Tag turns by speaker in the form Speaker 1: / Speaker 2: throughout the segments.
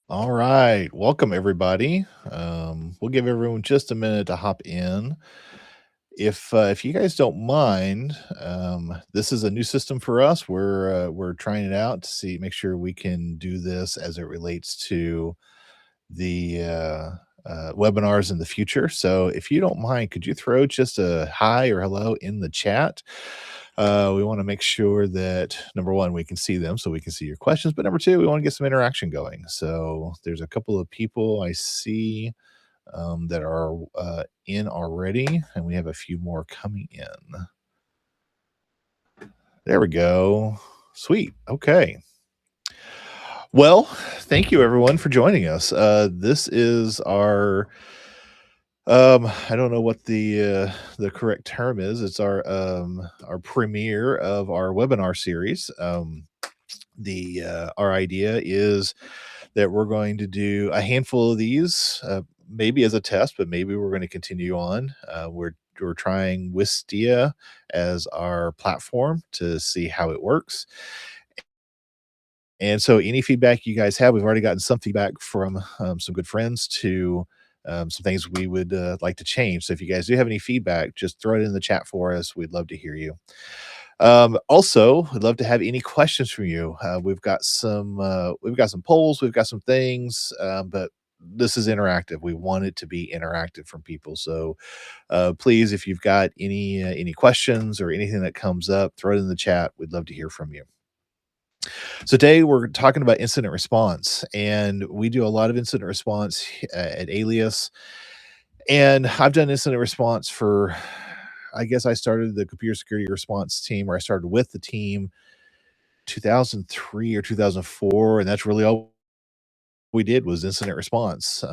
Speaker 1: All right. Welcome, everybody. We'll give everyone just a minute to hop in. If you guys don't mind, this is a new system for us. We're trying it out to see, make sure we can do this as it relates to the webinars in the future. So, if you don't mind, could you throw just a hi or hello in the chat? We want to make sure that number one, we can see them so we can see your questions. But number two, we want to get some interaction going. So there's a couple of people I see that are in already, and we have a few more coming in. There we go. Sweet. Okay. Well, thank you everyone for joining us. This is our I don't know what the correct term is. It's our premiere of our webinar series. The Our idea is that we're going to do a handful of these, maybe as a test, but maybe we're going to continue on. We're trying Wistia as our platform to see how it works. And so, any feedback you guys have, we've already gotten some feedback from some good friends to some things we would like to change. So, if you guys do have any feedback, just throw it in the chat for us. We'd love to hear you. Also, we'd love to have any questions from you. We've got some polls, we've got some things, but this is interactive. We want it to be interactive from people. So, please, if you've got any questions or anything that comes up, throw it in the chat. We'd love to hear from you. So today we're talking about incident response, and we do a lot of incident response at Alias. And I've done incident response for, I guess I started the computer security response team, or I started with the team 2003 or 2004, and that's really all we did was incident response.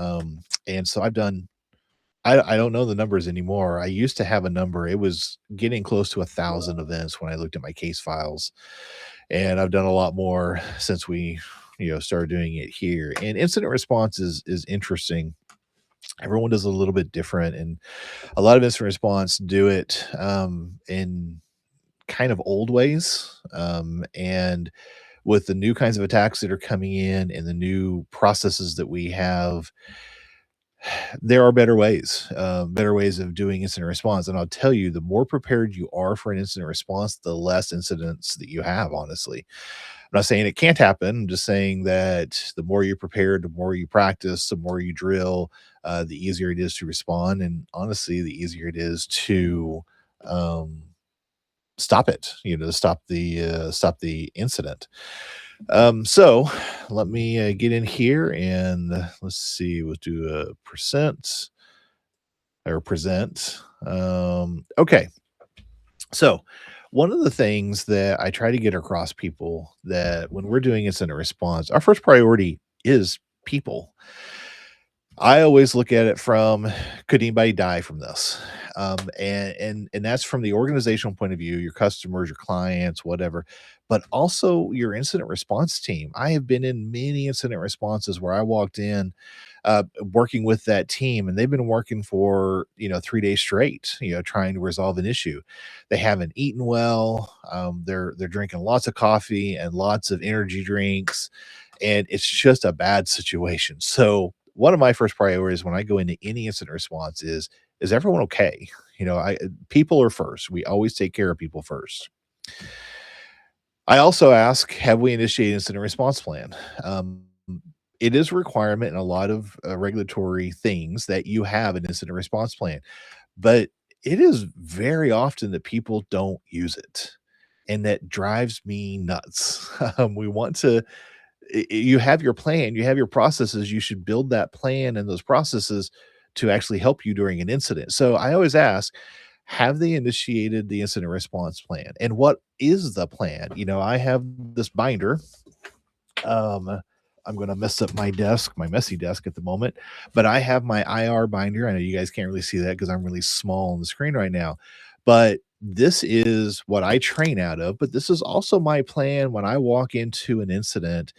Speaker 1: And so I've done. I don't know the numbers anymore. I used to have a number. It was getting close to 1,000 events when I looked at my case files, and I've done a lot more since we started doing it here. And incident response is interesting. Everyone does a little bit different, and a lot of incident response do it in kind of old ways, and with the new kinds of attacks that are coming in and the new processes that we have, there are better ways of doing incident response. And I'll tell you, the more prepared you are for an incident response, the less incidents that you have, honestly. I'm not saying it can't happen. I'm just saying that the more you're prepared, the more you practice, the more you drill, the easier it is to respond. And honestly, the easier it is to um, stop it, stop the incident. So let me get in here and let's see, we'll do a percent or present. Okay. So one of the things that I try to get across people that when we're doing incident response, our first priority is people. I always look at it from, could anybody die from this? And that's from the organizational point of view, your customers, your clients, whatever, but also your incident response team. I have been in many incident responses where I walked in working with that team, and they've been working for 3 days straight, trying to resolve an issue. They haven't eaten well. They're drinking lots of coffee and lots of energy drinks, and it's just a bad situation. So one of my first priorities when I go into any incident response is everyone okay? I People are first. We always take care of people first. I also ask, have we initiated incident response plan? It is a requirement in a lot of regulatory things that you have an incident response plan, but it is very often that people don't use it, and that drives me nuts. We want to You have your plan, you have your processes, you should build that plan and those processes to actually help you during an incident. So I always ask, have they initiated the incident response plan? And what is the plan? I have this binder. Um, I'm going to mess up my desk, my messy desk at the moment, but I have my IR binder. I know you guys can't really see that because I'm really small on the screen right now, but this is what I train out of. But this is also my plan when I walk into an incident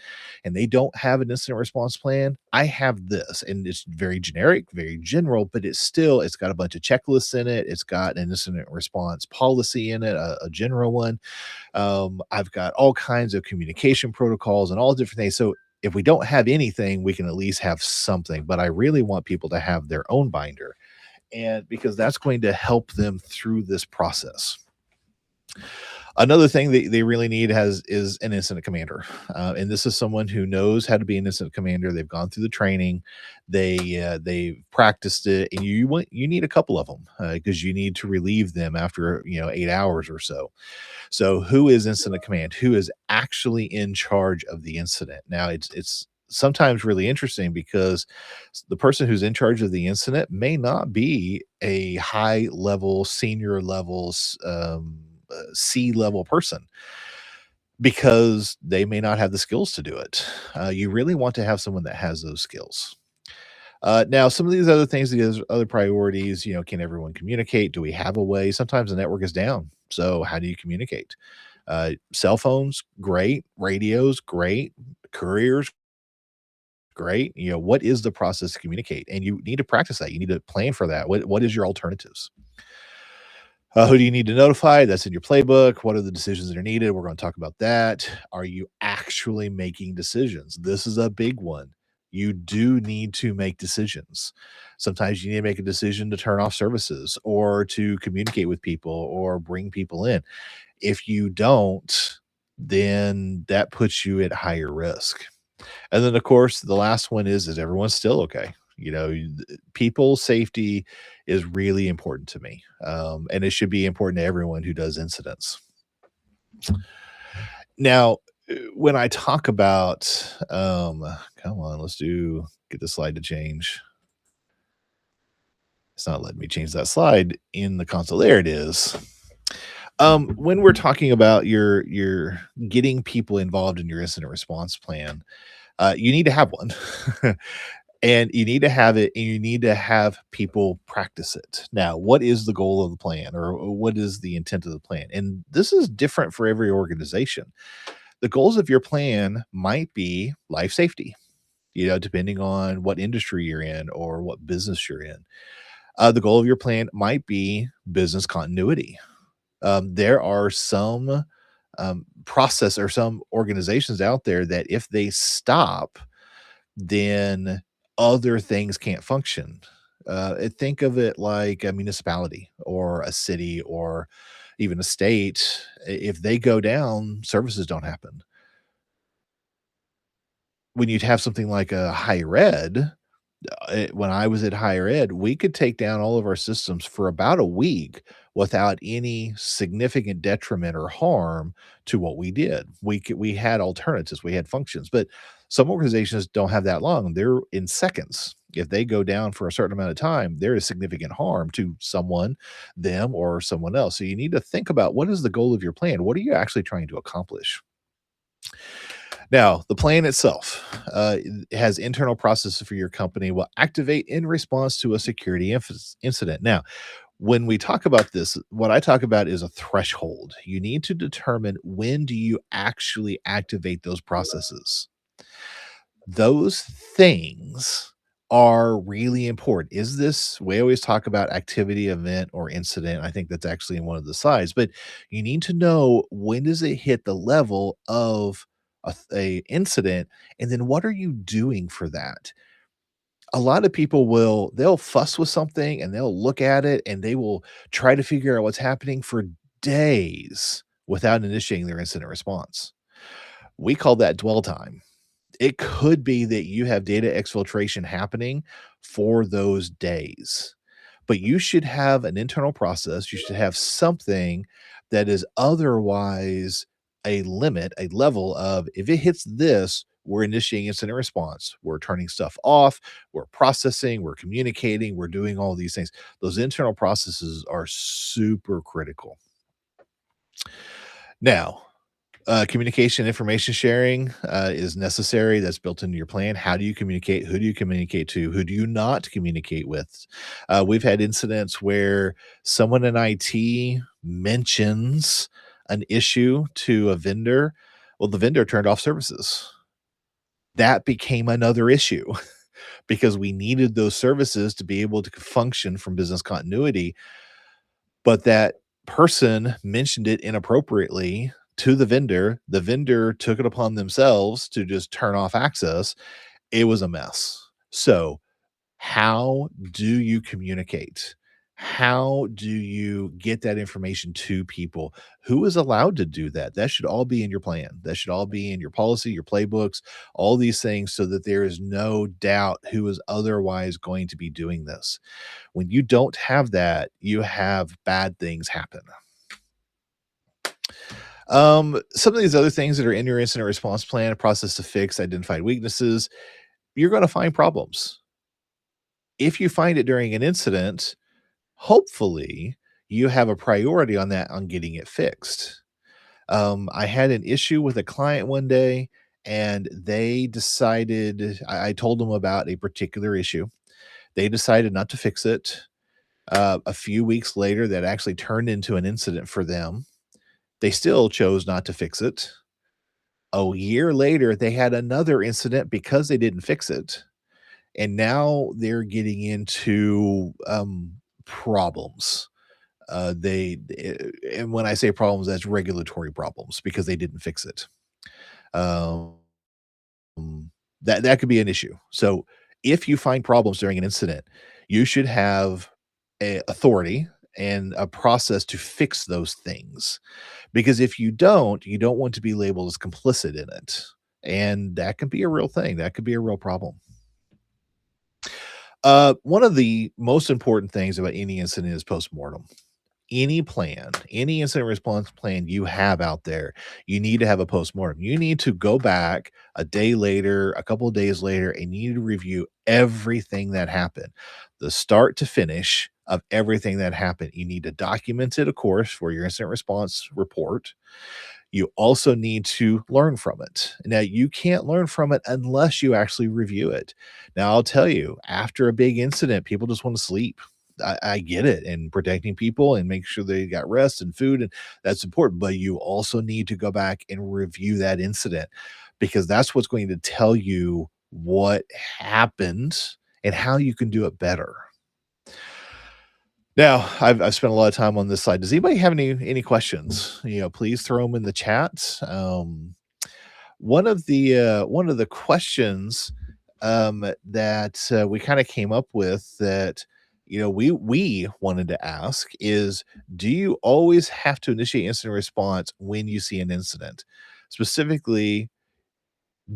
Speaker 1: and they don't have an incident response plan. I have this, and it's very generic, very general, but it's got a bunch of checklists in it. It's got an incident response policy in it, a general one. I've got all kinds of communication protocols and all different things. So If we don't have anything, we can at least have something, but I really want people to have their own binder, and because that's going to help them through this process. Another thing they really need has is an incident commander, and this is someone who knows how to be an incident commander. They've gone through the training, they've practiced it, and you need a couple of them because you need to relieve them after 8 hours or so. So, who is incident command? Who is actually in charge of the incident? Now, it's sometimes really interesting because the person who's in charge of the incident may not be a high level, senior levels, C level person because they may not have the skills to do it. You really want to have someone that has those skills. Now, some of these other things, these other priorities, can everyone communicate? Do we have a way? Sometimes the network is down. So, how do you communicate? Cell phones, great. Radios, great. Couriers, great. What is the process to communicate? And you need to practice that. You need to plan for that. What is your alternatives? Who do you need to notify? That's in your playbook. What are the decisions that are needed? We're going to talk about that. Are you actually making decisions? This is a big one. You do need to make decisions. Sometimes you need to make a decision to turn off services or to communicate with people or bring people in. If you don't, then that puts you at higher risk. And then, of course, the last one is everyone still okay? People safety is really important to me, and it should be important to everyone who does incidents. Now, when I talk about, come on, get the slide to change. It's not letting me change that slide in the console. There it is. When we're talking about your getting people involved in your incident response plan, you need to have one. And you need to have it, and you need to have people practice it. Now, what is the goal of the plan, or what is the intent of the plan? And this is different for every organization. The goals of your plan might be life safety, depending on what industry you're in or what business you're in. The goal of your plan might be business continuity. There are some process or some organizations out there that if they stop, then other things can't function. Think of it like a municipality or a city or even a state. If they go down, services don't happen. When you'd have something like a higher ed, when I was at higher ed, we could take down all of our systems for about a week without any significant detriment or harm to what we did. We had alternatives, we had functions, but some organizations don't have that long. They're in seconds. If they go down for a certain amount of time, there is significant harm to someone, them, or someone else. So you need to think about what is the goal of your plan? What are you actually trying to accomplish? Now, the plan itself has internal processes for your company will activate in response to a security incident. Now, when we talk about this, what I talk about is a threshold. You need to determine when do you actually activate those processes. Those things are really important. Is this we always talk about activity, event, or incident. I think that's actually in one of the slides, but you need to know when does it hit the level of a incident, and then what are you doing for that? A lot of people they'll fuss with something and they'll look at it and they will try to figure out what's happening for days without initiating their incident response. We call that dwell time. It could be that you have data exfiltration happening for those days, but you should have an internal process. You should have something that is otherwise a limit, a level of if it hits this, we're initiating incident response. We're turning stuff off. We're processing. We're communicating. We're doing all these things. Those internal processes are super critical. Now, communication, information sharing is necessary. That's built into your plan. How do you communicate? Who do you communicate to? Who do you not communicate with? We've had incidents where someone in IT mentions an issue to a vendor. Well, the vendor turned off services. That became another issue because we needed those services to be able to function from business continuity, but that person mentioned it inappropriately to the vendor took it upon themselves to just turn off access. It was a mess. So, how do you communicate? How do you get that information to people? Who is allowed to do that? That should all be in your plan. That should all be in your policy, your playbooks, all these things so that there is no doubt who is otherwise going to be doing this. When you don't have that, you have bad things happen. Some of these other things that are in your incident response plan, a process to fix identified weaknesses, you're going to find problems. If you find it during an incident, hopefully you have a priority on that on getting it fixed. I had an issue with a client one day and they decided, I told them about a particular issue. They decided not to fix it. A few weeks later, that actually turned into an incident for them. They still chose not to fix it. A year later, they had another incident because they didn't fix it. And now they're getting into problems. And when I say problems, that's regulatory problems because they didn't fix it. Um, that could be an issue. So if you find problems during an incident, you should have a authority and a process to fix those things. Because if you don't want to be labeled as complicit in it. And that can be a real thing. That could be a real problem. One of the most important things about any incident is postmortem. Any plan, any incident response plan you have out there, you need to have a postmortem. You need to go back a day later, a couple of days later, and you need to review everything that happened, the start to finish of everything that happened. You need to document it, of course, for your incident response report. You also need to learn from it. Now, you can't learn from it unless you actually review it. Now, I'll tell you, after a big incident, people just want to sleep. I get it, and protecting people and make sure they got rest and food, and that's important. But you also need to go back and review that incident because that's what's going to tell you what happened and how you can do it better. Now, I've spent a lot of time on this slide. Does anybody have any questions? Please throw them in the chat. One of the questions that we kind of came up with that we wanted to ask is, do you always have to initiate incident response when you see an incident? Specifically,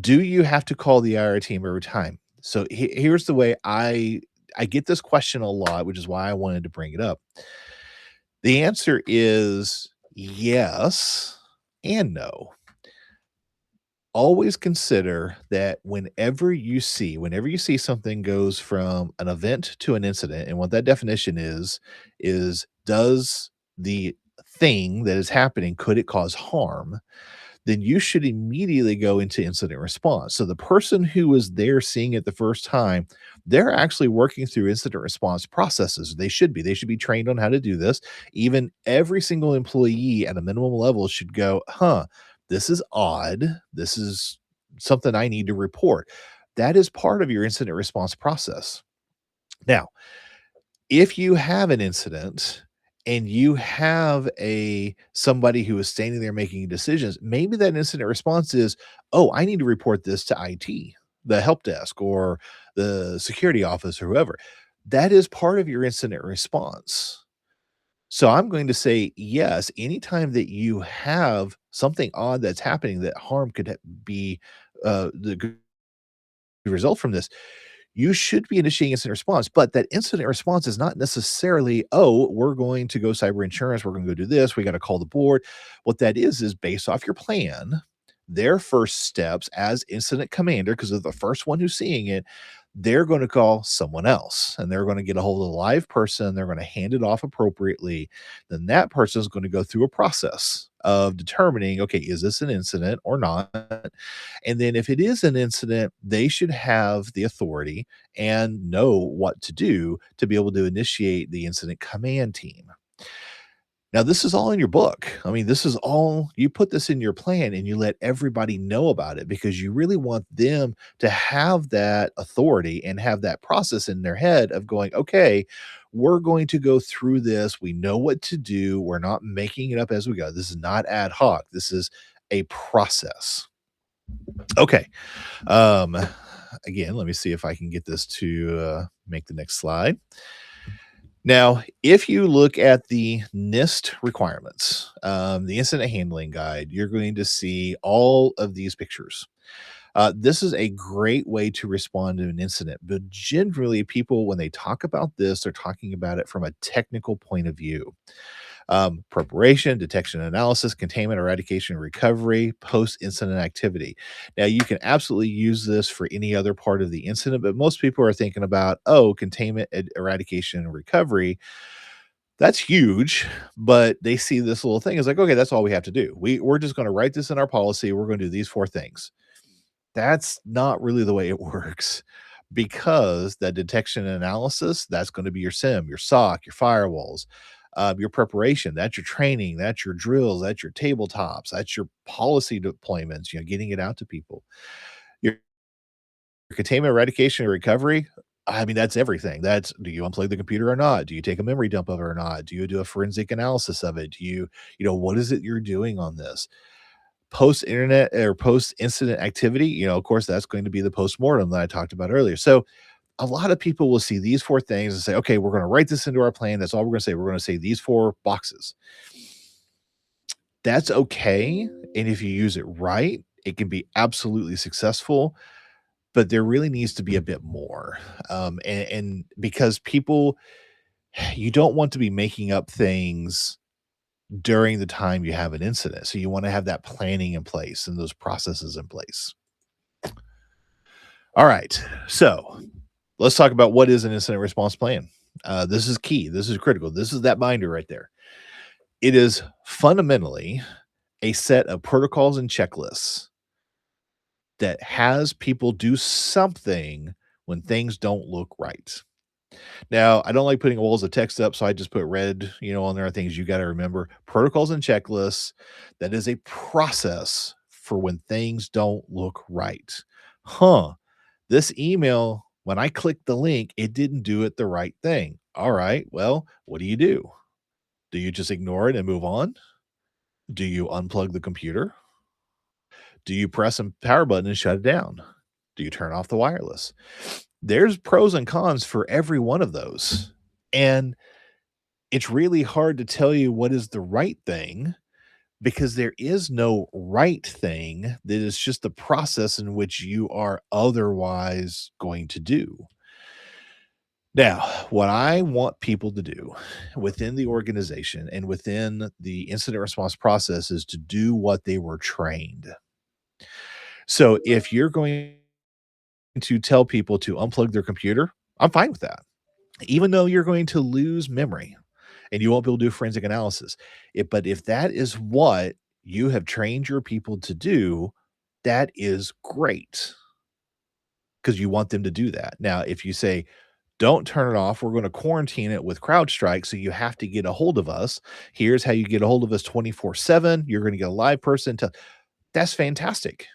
Speaker 1: do you have to call the IR team every time? So here's the way I get this question a lot, which is why I wanted to bring it up. The answer is yes and no. Always consider that whenever you see something goes from an event to an incident, and what that definition is does the thing that is happening, could it cause harm? Then you should immediately go into incident response. So the person who was there seeing it the first time, they're actually working through incident response processes. They should be. They should be trained on how to do this. Even every single employee at a minimum level should go, huh, this is odd. This is something I need to report. That is part of your incident response process. Now, if you have an incident and you have a somebody who is standing there making decisions, maybe that incident response is, "Oh, I need to report this to IT, the help desk or the security office or whoever." That is part of your incident response. So I'm going to say, yes, anytime that you have something odd that's happening that harm could be the result from this, you should be initiating incident response, but that incident response is not necessarily, "Oh, we're going to go cyber insurance, we're gonna go do this, we gotta call the board." What that is based off your plan, their first steps as incident commander, because they're the first one who's seeing it, they're gonna call someone else, and they're gonna get a hold of the live person, they're gonna hand it off appropriately. Then that person is gonna go through a process of determining, "Okay, is this an incident or not?" And then if it is an incident, they should have the authority and know what to do to be able to initiate the incident command team. Now, this is all in your book. I mean, this is all you put this in your plan and you let everybody know about it because you really want them to have that authority and have that process in their head of going, okay, we're going to go through this. We know what to do. We're not making it up as we go. This is not ad hoc. This is a process. Okay. Um, Again, let me see if I can get this to make the next slide. Now, if you look at the NIST requirements, the incident handling guide, you're going to see all of these pictures. This is a great way to respond to an incident, but generally, people, when they talk about this, they're talking about it from a technical point of view. Preparation, detection, analysis, containment, eradication, recovery, post incident activity. Now, you can absolutely use this for any other part of the incident, but most people are thinking about, oh, containment, eradication, and recovery. That's huge, but they see this little thing as like, okay, that's all we have to do. We're just going to write this in our policy. We're going to do these four things. That's not really the way it works because that detection and analysis, that's going to be your SIM, your SOC, your firewalls, your preparation, that's your training, that's your drills, that's your tabletops, that's your policy deployments, getting it out to people. Your containment, eradication, and recovery. I mean, that's everything. That's, do you unplug the computer or not? Do you take a memory dump of it or not? Do you do a forensic analysis of it? Do what is it you're doing on this? Post internet or post incident activity, of course, that's going to be the post-mortem that I talked about earlier. So a lot of people will see these four things and say, okay, we're going to write this into our plan. That's all we're going to say. We're going to say these four boxes. That's okay. And if you use it right, it can be absolutely successful. But there really needs to be a bit more. And because people, you don't want to be making up things during the time you have an incident. So you want to have that planning in place and those processes in place. All right. So let's talk about what is an incident response plan. This is key. This is critical. This is that binder right there. It is fundamentally a set of protocols and checklists that has people do something when things don't look right. Now, I don't like putting walls of text up, so I just put red, on there are things you got to remember. Protocols and checklists, that is a process for when things don't look right. This email, when I clicked the link, it didn't do it the right thing. All right, well, what do? Do you just ignore it and move on? Do you unplug the computer? Do you press a power button and shut it down? Do you turn off the wireless? There's pros and cons for every one of those. And it's really hard to tell you what is the right thing because there is no right thing. That is just the process in which you are otherwise going to do. Now, what I want people to do within the organization and within the incident response process is to do what they were trained. So if you're going to tell people to unplug their computer, I'm fine with that. Even though you're going to lose memory and you won't be able to do forensic analysis. But if that is what you have trained your people to do, that is great because you want them to do that. Now, if you say, don't turn it off, we're going to quarantine it with CrowdStrike, so you have to get a hold of us. Here's how you get a hold of us 24/7. You're going to get a live person to. That's fantastic.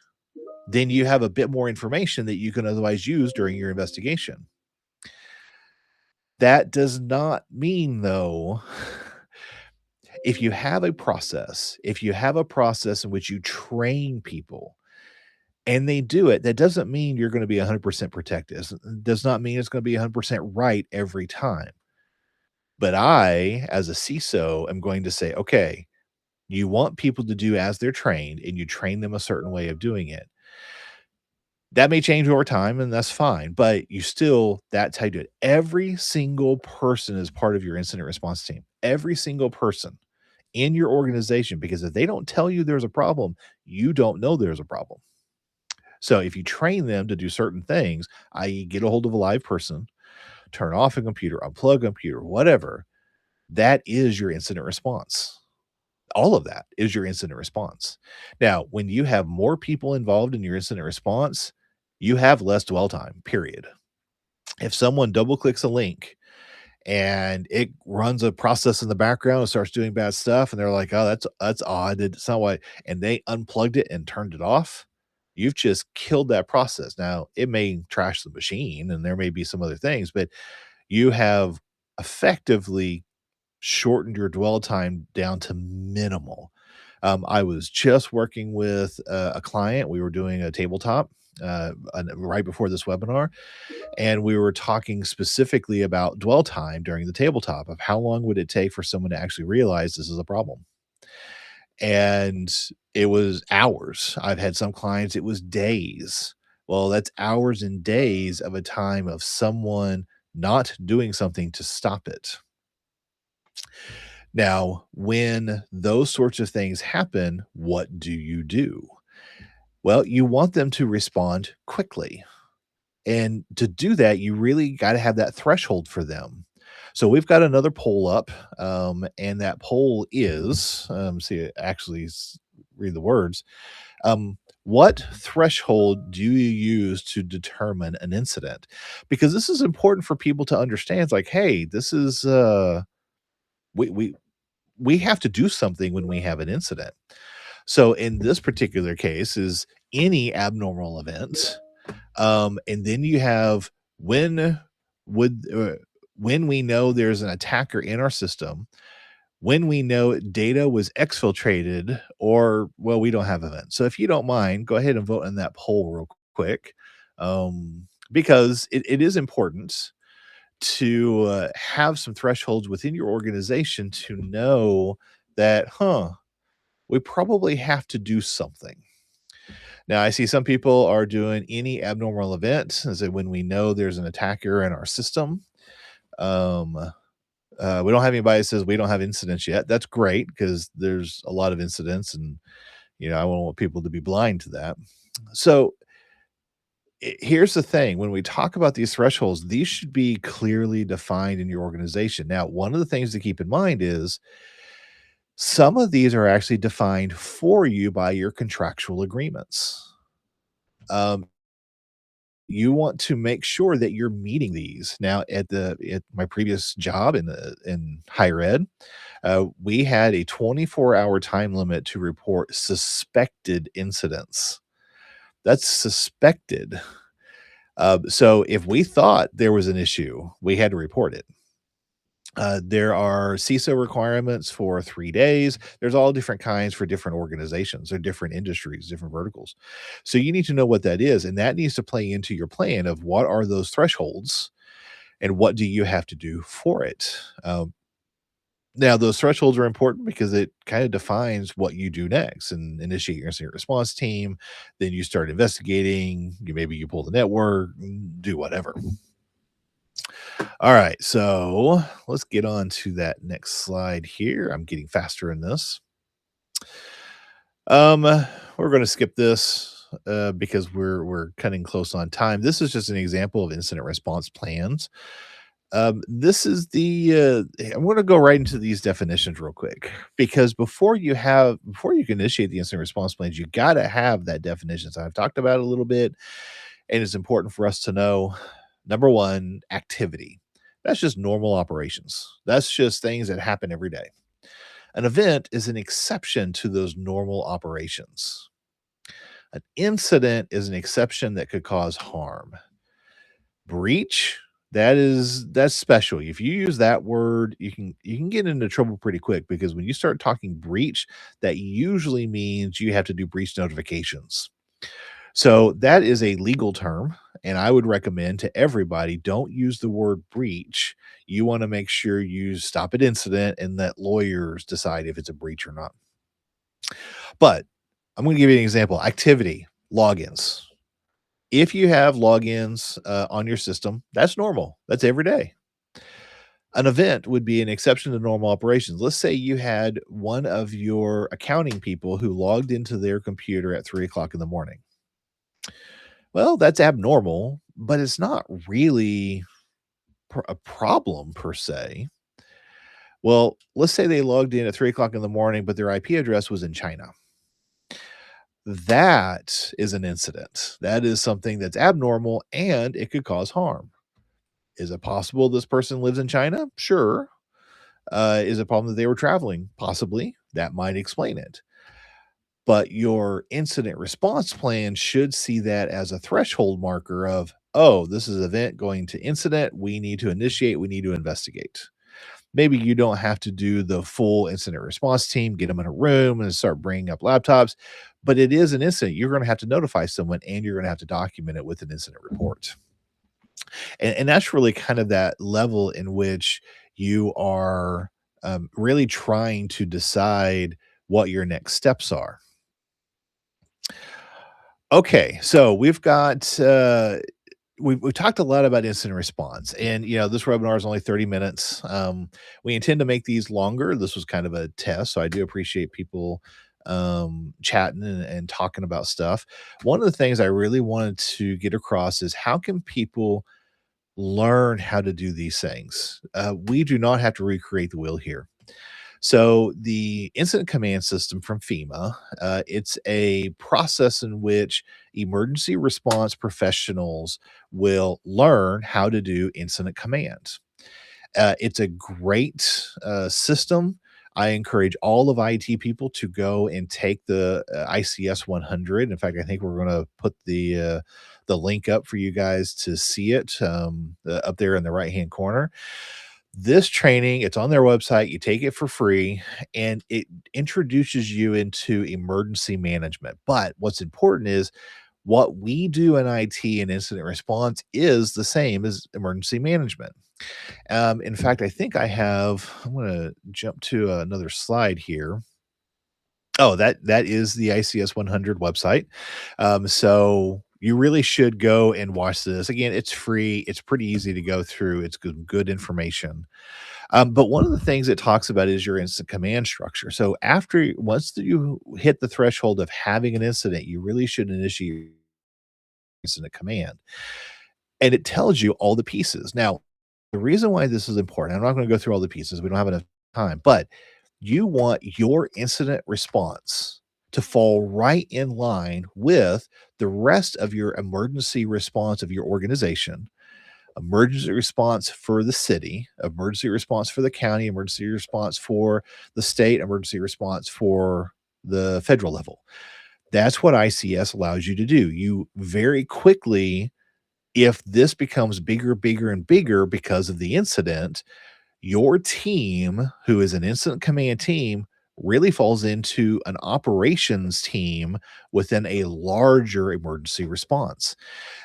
Speaker 1: Then you have a bit more information that you can otherwise use during your investigation. That does not mean, though, if you have a process in which you train people and they do it, that doesn't mean you're going to be 100% protected. It does not mean it's going to be 100% right every time. But I, as a CISO, am going to say, okay, you want people to do as they're trained and you train them a certain way of doing it. That may change over time, and that's fine, but that's how you do it. Every single person is part of your incident response team. Every single person in your organization, because if they don't tell you there's a problem, you don't know there's a problem. So if you train them to do certain things, i.e., get a hold of a live person, turn off a computer, unplug a computer, whatever, that is your incident response. All of that is your incident response. Now, when you have more people involved in your incident response, you have less dwell time, period. If someone double clicks a link and it runs a process in the background and starts doing bad stuff, and they're like, oh, that's odd. It's not why, and they unplugged it and turned it off, you've just killed that process. Now, it may trash the machine and there may be some other things, but you have effectively shortened your dwell time down to minimal. I was just working with a client. We were doing a tabletop right before this webinar, and we were talking specifically about dwell time during the tabletop of how long would it take for someone to actually realize this is a problem. And it was hours. I've had some clients, it was days. Well, that's hours and days of a time of someone not doing something to stop it. Now, when those sorts of things happen, what do you do? Well, you want them to respond quickly. And to do that, you really got to have that threshold for them. So we've got another poll up, and that poll is see, actually read the words. What threshold do you use to determine an incident? Because this is important for people to understand. It's like, hey, this is we we we have to do something when we have an incident. So in this particular case is any abnormal event, and then you have when would when we know there's an attacker in our system, when we know data was exfiltrated, or well, we don't have events. So if you don't mind, go ahead and vote in that poll real quick, because it is important to have some thresholds within your organization to know that, we probably have to do something. Now, I see some people are doing any abnormal event, as in when we know there's an attacker in our system. Um, we don't have anybody that says we don't have incidents yet. That's great because there's a lot of incidents, and I don't want people to be blind to that. So here's the thing: when we talk about these thresholds, these should be clearly defined in your organization. Now, one of the things to keep in mind is some of these are actually defined for you by your contractual agreements. Um, you want to make sure that you're meeting these. Now, at my previous job in higher ed, we had a 24-hour time limit to report suspected incidents. That's suspected. So if we thought there was an issue, we had to report it. There are CISO requirements for 3 days. There's all different kinds for different organizations or different industries, different verticals. So you need to know what that is, and that needs to play into your plan of what are those thresholds and what do you have to do for it. Now, those thresholds are important because it kind of defines what you do next and initiate your incident response team. Then you start investigating. Maybe you pull the network, do whatever. All right, so let's get on to that next slide here. I'm getting faster in this. Um, we're going to skip this because we're cutting close on time. This is just an example of incident response plans. This is I'm going to go right into these definitions real quick because before you can initiate the incident response plans, you got to have that definition. So I've talked about it a little bit, and it's important for us to know. Number one, activity. That's just normal operations. That's just things that happen every day. An event is an exception to those normal operations. An incident is an exception that could cause harm. Breach, that's special. If you use that word, you can get into trouble pretty quick because when you start talking breach, that usually means you have to do breach notifications. So that is a legal term, and I would recommend to everybody, don't use the word breach. You wanna make sure you stop at incident and let lawyers decide if it's a breach or not. But I'm gonna give you an example. Activity, logins. If you have logins, on your system, that's normal. That's every day. An event would be an exception to normal operations. Let's say you had one of your accounting people who logged into their computer at 3 o'clock in the morning. Well, that's abnormal, but it's not really a problem per se. Well, let's say they logged in at 3 o'clock in the morning, but their IP address was in China. That is an incident. That is something that's abnormal and it could cause harm. Is it possible this person lives in China? Sure. Is it a problem that they were traveling? Possibly. That might explain it. But your incident response plan should see that as a threshold marker of, oh, this is an event going to incident. We need to initiate, we need to investigate. Maybe you don't have to do the full incident response team, get them in a room and start bringing up laptops, but it is an incident. You're going to have to notify someone and you're going to have to document it with an incident report. And that's really kind of that level in which you are really trying to decide what your next steps are. Okay, so we've talked a lot about incident response, and this webinar is only 30 minutes. We intend to make these longer. This was kind of a test, so I do appreciate people chatting and talking about stuff. One of the things I really wanted to get across is how can people learn how to do these things? We do not have to recreate the wheel here. So the incident command system from FEMA, it's a process in which emergency response professionals will learn how to do incident command. It's a great system. I encourage all of IT people to go and take the ICS 100. In fact, I think we're going to put the link up for you guys to see it up there in the right hand corner. This training, it's on their website, you take it for free, and it introduces you into emergency management. But what's important is what we do in IT and incident response is the same as emergency management. In fact, I think I'm gonna jump to another slide here. Oh, that is the ICS 100 website. So you really should go and watch this. Again, it's free. It's pretty easy to go through. It's good information. But one of the things it talks about is your instant command structure. So once you hit the threshold of having an incident, you really should initiate incident command. And it tells you all the pieces. Now, the reason why this is important, I'm not going to go through all the pieces. We don't have enough time, but you want your incident response to fall right in line with the rest of your emergency response of your organization. Emergency response for the city, emergency response for the county, emergency response for the state, emergency response for the federal level. That's what ICS allows you to do. You very quickly, if this becomes bigger, bigger, and bigger because of the incident, your team, who is an incident command team, really falls into an operations team within a larger emergency response.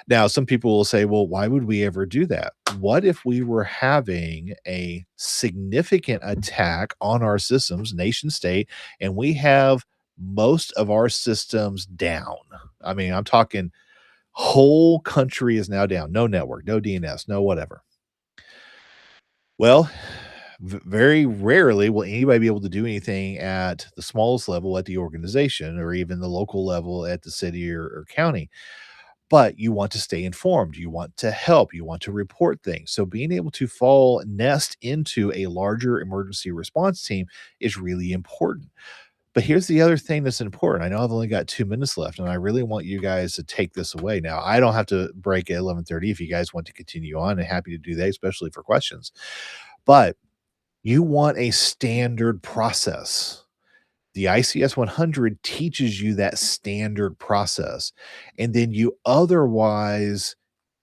Speaker 1: Now, some people will say, well, why would we ever do that? What if we were having a significant attack on our systems, nation state, and we have most of our systems down? I mean, I'm talking whole country is now down. No network, no DNS, no whatever. Well, very rarely will anybody be able to do anything at the smallest level at the organization or even the local level at the city or county. But you want to stay informed. You want to help. You want to report things. So being able to nest into a larger emergency response team is really important. But here's the other thing that's important. I know I've only got 2 minutes left, and I really want you guys to take this away. Now, I don't have to break at 11:30 if you guys want to continue on, and happy to do that, especially for questions. But you want a standard process. The ICS 100 teaches you that standard process, and then you otherwise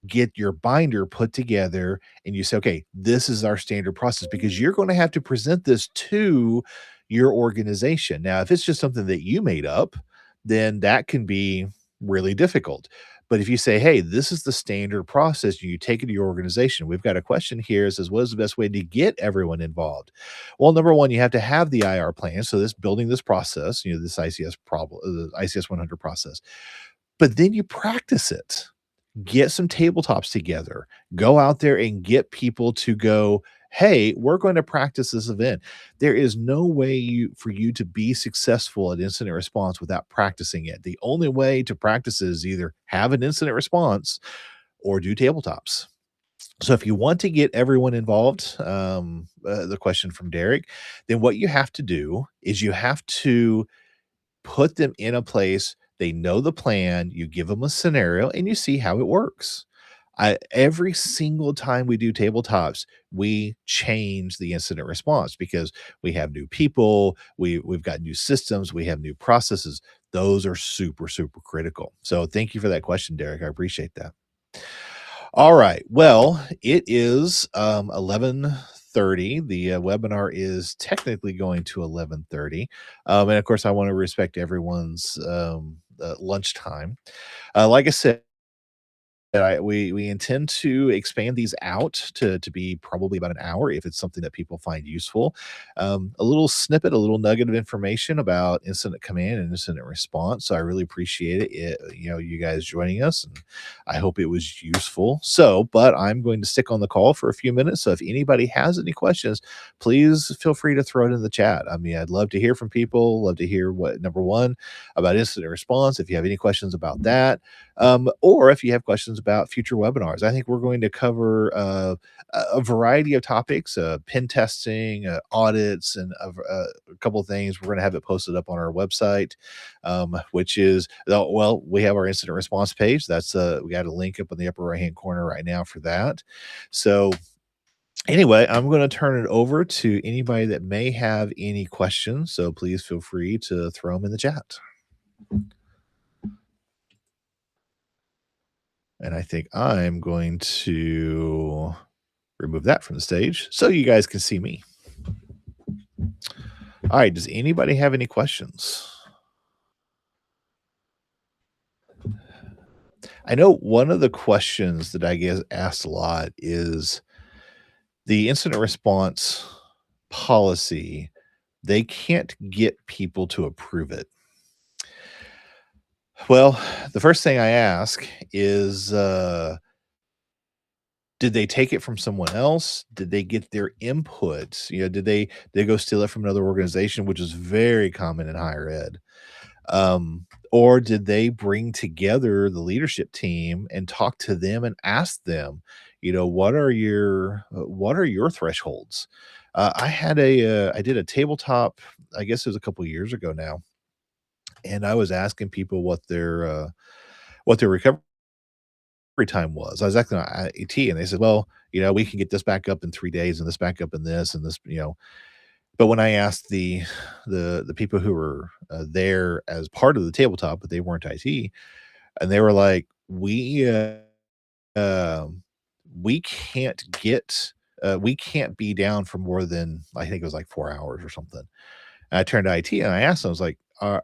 Speaker 1: get your binder put together and you say, okay, this is our standard process because you're going to have to present this to your organization. Now, if it's just something that you made up, then that can be really difficult. But if you say, hey, this is the standard process, you take it to your organization. We've got a question here. It says, what is the best way to get everyone involved? Well, number one, you have to have the IR plan. So this building this process, this ICS problem, the ICS 100 process, but then you practice it. Get some tabletops together, go out there and get people to go, hey, we're going to practice this event. There is no way for you to be successful at incident response without practicing it. The only way to practice is either have an incident response or do tabletops. So if you want to get everyone involved, the question from Derek, then what you have to do is you have to put them in a place they know the plan, you give them a scenario, and you see how it works. Every single time we do tabletops, we change the incident response because we have new people, we've got new systems, we have new processes. Those are super, super critical. So thank you for that question, Derek. I appreciate that. All right. Well, it is 11:30. The webinar is technically going to 11:30. And of course, I want to respect everyone's lunchtime. Like I said, we intend to expand these out to be probably about an hour if it's something that people find useful. A little snippet, a little nugget of information about incident command and incident response. So I really appreciate you guys joining us, and I hope it was useful. So, but I'm going to stick on the call for a few minutes. So if anybody has any questions, please feel free to throw it in the chat. I mean, I'd love to hear from people. Love to hear what number one about incident response. If you have any questions about that, or if you have questions about future webinars. I think we're going to cover a variety of topics, pen testing, audits, and a couple of things. We're going to have it posted up on our website, which is, well, we have our incident response page. That's we got a link up in the upper right hand corner right now for that. So anyway, I'm going to turn it over to anybody that may have any questions. So please feel free to throw them in the chat. And I think I'm going to remove that from the stage so you guys can see me. All right. Does anybody have any questions? I know one of the questions that I get asked a lot is the incident response policy. They can't get people to approve it. Well, the first thing I ask is, did they take it from someone else? Did they get their input? Did they go steal it from another organization, which is very common in higher ed? Or did they bring together the leadership team and talk to them and ask them, what are your thresholds? I did a tabletop, I guess it was a couple years ago now, and I was asking people what their recovery time was. I was asking IT, and they said, "Well, we can get this back up in 3 days, and this back up in this, and this." But when I asked the people who were there as part of the tabletop, but they weren't IT, and they were like, um, we can't be down for more than, I think it was like 4 hours or something." And I turned to IT and I asked them, I was like, are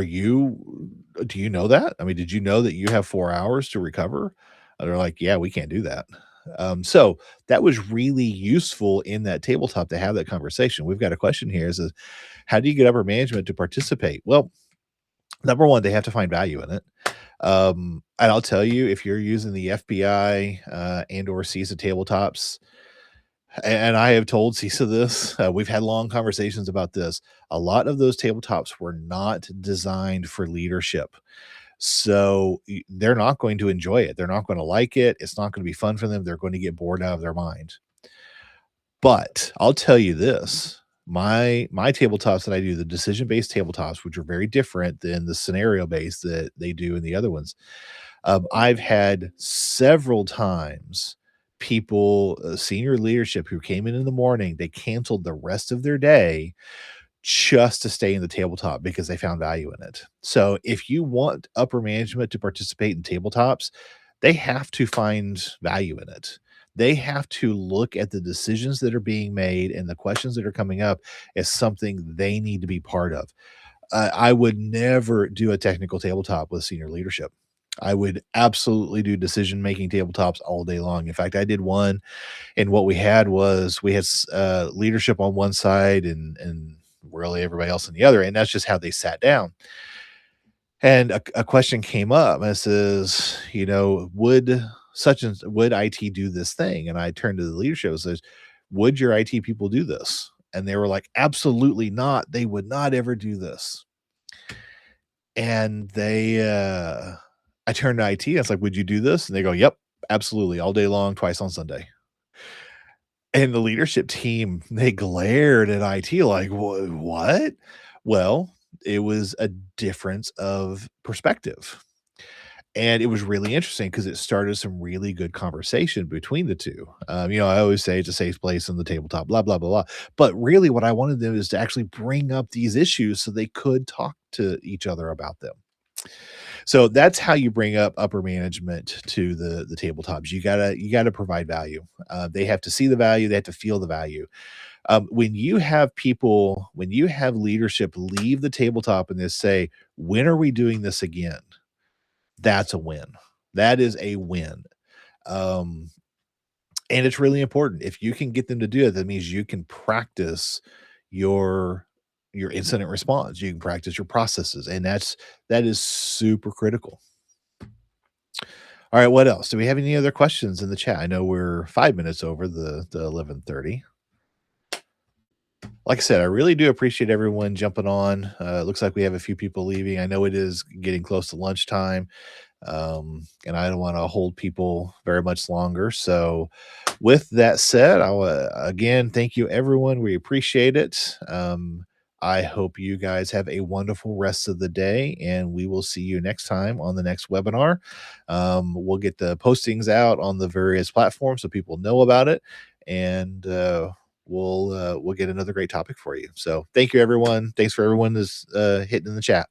Speaker 1: you do you know that? I mean, did you know that you have 4 hours to recover? And they're like, "Yeah, we can't do that." So that was really useful in that tabletop to have that conversation. We've got a question here, is how do you get upper management to participate? Well, number one, they have to find value in it. And I'll tell you, if you're using the FBI and or CISA tabletops, and I have told CISA this, we've had long conversations about this. A lot of those tabletops were not designed for leadership. So they're not going to enjoy it. They're not going to like it. It's not going to be fun for them. They're going to get bored out of their mind. But I'll tell you this, my tabletops that I do, the decision-based tabletops, which are very different than the scenario-based that they do in the other ones. I've had several times people, senior leadership who came in the morning, they canceled the rest of their day just to stay in the tabletop because they found value in it. So if you want upper management to participate in tabletops, they have to find value in it. They have to look at the decisions that are being made and the questions that are coming up as something they need to be part of. I would never do a technical tabletop with senior leadership. I would absolutely do decision making tabletops all day long. In fact, I did one, and what we had leadership on one side and really everybody else on the other, and that's just how they sat down. And a question came up, and it says, would IT do this thing? And I turned to the leadership and says, would your IT people do this? And they were like, absolutely not. They would not ever do this. And I turned to IT. I was like, would you do this? And they go, yep, absolutely. All day long, twice on Sunday. And the leadership team, they glared at IT like, what? Well, it was a difference of perspective. And it was really interesting because it started some really good conversation between the 2. I always say it's a safe place on the tabletop, blah, blah, blah, blah. But really what I wanted them is to actually bring up these issues so they could talk to each other about them. So that's how you bring up upper management to the tabletops. You gotta provide value. They have to see the value, they have to feel the value. When you have leadership leave the tabletop and they say, "When are we doing this again?" That's a win. That is a win. Um, and it's really important. If you can get them to do it, that means you can practice your your incident response. You can practice your processes, and that is super critical. All right, what else? Do we have any other questions in the chat? I know we're 5 minutes over the 11:30. Like I said, I really do appreciate everyone jumping on. It looks like we have a few people leaving. I know it is getting close to lunchtime, and I don't want to hold people very much longer. So, with that said, I again thank you, everyone. We appreciate it. I hope you guys have a wonderful rest of the day, and we will see you next time on the next webinar. We'll get the postings out on the various platforms so people know about it, and we'll get another great topic for you. So, thank you, everyone. Thanks for everyone that's hitting in the chat.